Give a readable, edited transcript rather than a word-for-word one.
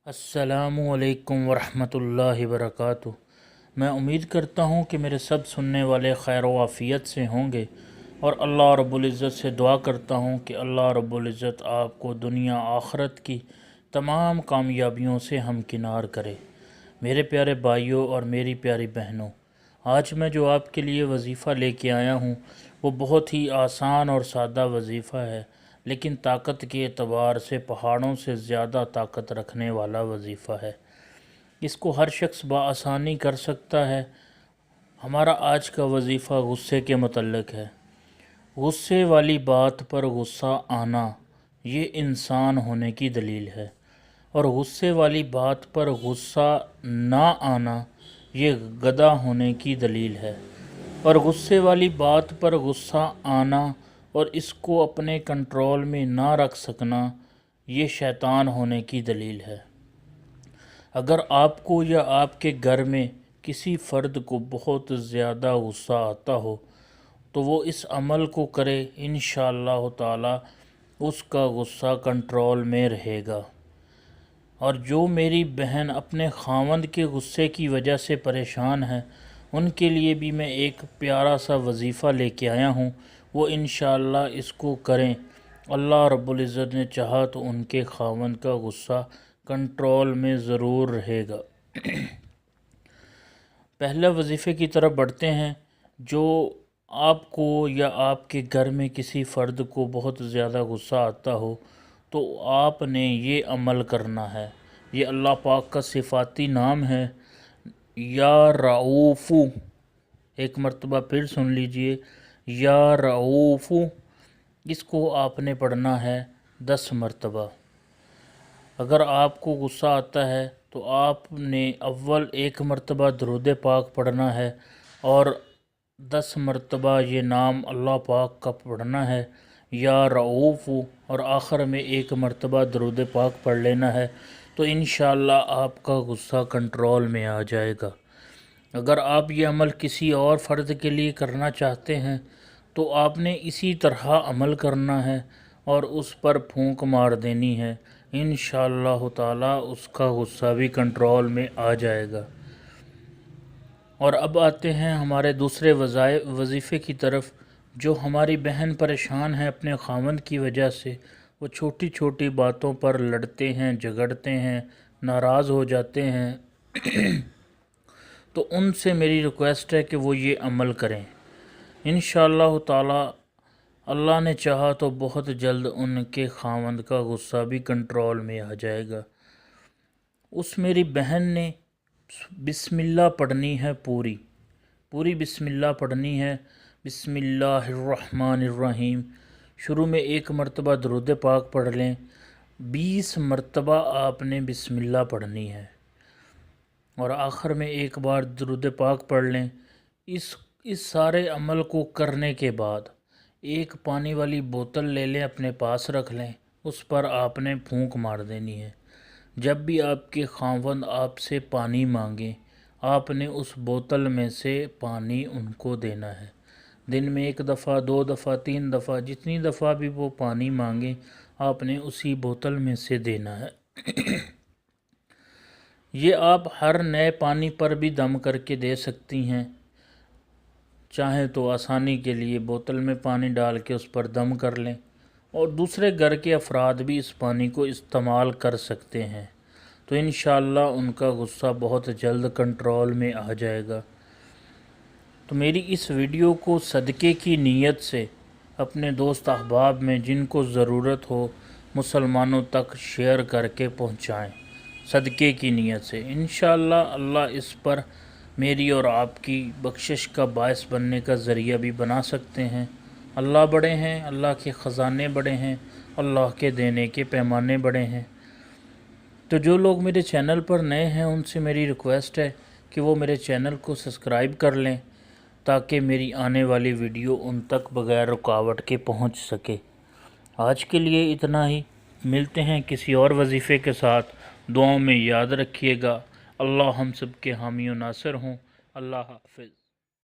السلام علیکم ورحمۃ اللہ وبرکاتہ۔ میں امید کرتا ہوں کہ میرے سب سننے والے خیر و عافیت سے ہوں گے، اور اللہ رب العزت سے دعا کرتا ہوں کہ اللہ رب العزت آپ کو دنیا آخرت کی تمام کامیابیوں سے ہمکنار کرے۔ میرے پیارے بھائیوں اور میری پیاری بہنوں، آج میں جو آپ کے لیے وظیفہ لے کے آیا ہوں وہ بہت ہی آسان اور سادہ وظیفہ ہے، لیکن طاقت کے اعتبار سے پہاڑوں سے زیادہ طاقت رکھنے والا وظیفہ ہے۔ اس کو ہر شخص بآسانی کر سکتا ہے۔ ہمارا آج کا وظیفہ غصے کے متعلق ہے۔ غصے والی بات پر غصہ آنا یہ انسان ہونے کی دلیل ہے، اور غصے والی بات پر غصہ نہ آنا یہ گدھا ہونے کی دلیل ہے، اور غصے والی بات پر غصہ آنا اور اس کو اپنے کنٹرول میں نہ رکھ سکنا یہ شیطان ہونے کی دلیل ہے۔ اگر آپ کو یا آپ کے گھر میں کسی فرد کو بہت زیادہ غصہ آتا ہو تو وہ اس عمل کو کرے، انشاءاللہ تعالی اس کا غصہ کنٹرول میں رہے گا۔ اور جو میری بہن اپنے خاوند کے غصے کی وجہ سے پریشان ہے، ان کے لیے بھی میں ایک پیارا سا وظیفہ لے کے آیا ہوں، وہ انشاءاللہ اس کو کریں۔ اللہ رب العزت نے چاہا تو ان کے خاوند کا غصہ کنٹرول میں ضرور رہے گا۔ پہلے وظیفے کی طرف بڑھتے ہیں۔ جو آپ کو یا آپ کے گھر میں کسی فرد کو بہت زیادہ غصہ آتا ہو تو آپ نے یہ عمل کرنا ہے۔ یہ اللہ پاک کا صفاتی نام ہے، یا رعوف۔ ایک مرتبہ پھر سن لیجئے، یا رعوف۔ اس کو آپ نے پڑھنا ہے 10 مرتبہ۔ اگر آپ کو غصہ آتا ہے تو آپ نے اول 1 مرتبہ درود پاک پڑھنا ہے، اور 10 مرتبہ یہ نام اللہ پاک کا پڑھنا ہے، یا رعوف، اور آخر میں 1 مرتبہ درود پاک پڑھ لینا ہے، تو انشاءاللہ آپ کا غصہ کنٹرول میں آ جائے گا۔ اگر آپ یہ عمل کسی اور فرد کے لیے کرنا چاہتے ہیں تو آپ نے اسی طرح عمل کرنا ہے اور اس پر پھونک مار دینی ہے، انشاءاللہ تعالی اس کا غصہ بھی کنٹرول میں آ جائے گا۔ اور اب آتے ہیں ہمارے دوسرے وظیفے کی طرف۔ جو ہماری بہن پریشان ہے اپنے خاوند کی وجہ سے، وہ چھوٹی چھوٹی باتوں پر لڑتے ہیں، جھگڑتے ہیں، ناراض ہو جاتے ہیں، تو ان سے میری ریکویسٹ ہے کہ وہ یہ عمل کریں۔ انشاءاللہ تعالی اللہ نے چاہا تو بہت جلد ان کے خاوند کا غصہ بھی کنٹرول میں آ جائے گا۔ اس میری بہن نے بسم اللہ پڑھنی ہے، پوری بسم اللہ پڑھنی ہے۔ بسم اللہ الرحمن الرحیم۔ شروع میں 1 مرتبہ درود پاک پڑھ لیں، 20 مرتبہ آپ نے بسم اللہ پڑھنی ہے، اور آخر میں 1 بار درود پاک پڑھ لیں۔ اس سارے عمل کو کرنے کے بعد ایک پانی والی بوتل لے لیں، اپنے پاس رکھ لیں، اس پر آپ نے پھونک مار دینی ہے۔ جب بھی آپ کے خاوند آپ سے پانی مانگیں، آپ نے اس بوتل میں سے پانی ان کو دینا ہے۔ دن میں 1 دفعہ، 2 دفعہ، 3 دفعہ، جتنی دفعہ بھی وہ پانی مانگیں آپ نے اسی بوتل میں سے دینا ہے۔ یہ آپ ہر نئے پانی پر بھی دم کر کے دے سکتی ہیں، چاہیں تو آسانی کے لیے بوتل میں پانی ڈال کے اس پر دم کر لیں، اور دوسرے گھر کے افراد بھی اس پانی کو استعمال کر سکتے ہیں، تو انشاءاللہ ان کا غصہ بہت جلد کنٹرول میں آ جائے گا۔ تو میری اس ویڈیو کو صدقے کی نیت سے اپنے دوست احباب میں جن کو ضرورت ہو مسلمانوں تک شیئر کر کے پہنچائیں، صدقے کی نیت سے۔ انشاءاللہ اللہ اس پر میری اور آپ کی بخشش کا باعث بننے کا ذریعہ بھی بنا سکتے ہیں۔ اللہ بڑے ہیں، اللہ کے خزانے بڑے ہیں، اللہ کے دینے کے پیمانے بڑے ہیں۔ تو جو لوگ میرے چینل پر نئے ہیں ان سے میری ریکویسٹ ہے کہ وہ میرے چینل کو سبسکرائب کر لیں تاکہ میری آنے والی ویڈیو ان تک بغیر رکاوٹ کے پہنچ سکے۔ آج کے لیے اتنا ہی، ملتے ہیں کسی اور وظیفے کے ساتھ۔ دعاؤں میں یاد رکھیے گا۔ اللہ ہم سب کے حامی و ناصر ہوں۔ اللہ حافظ۔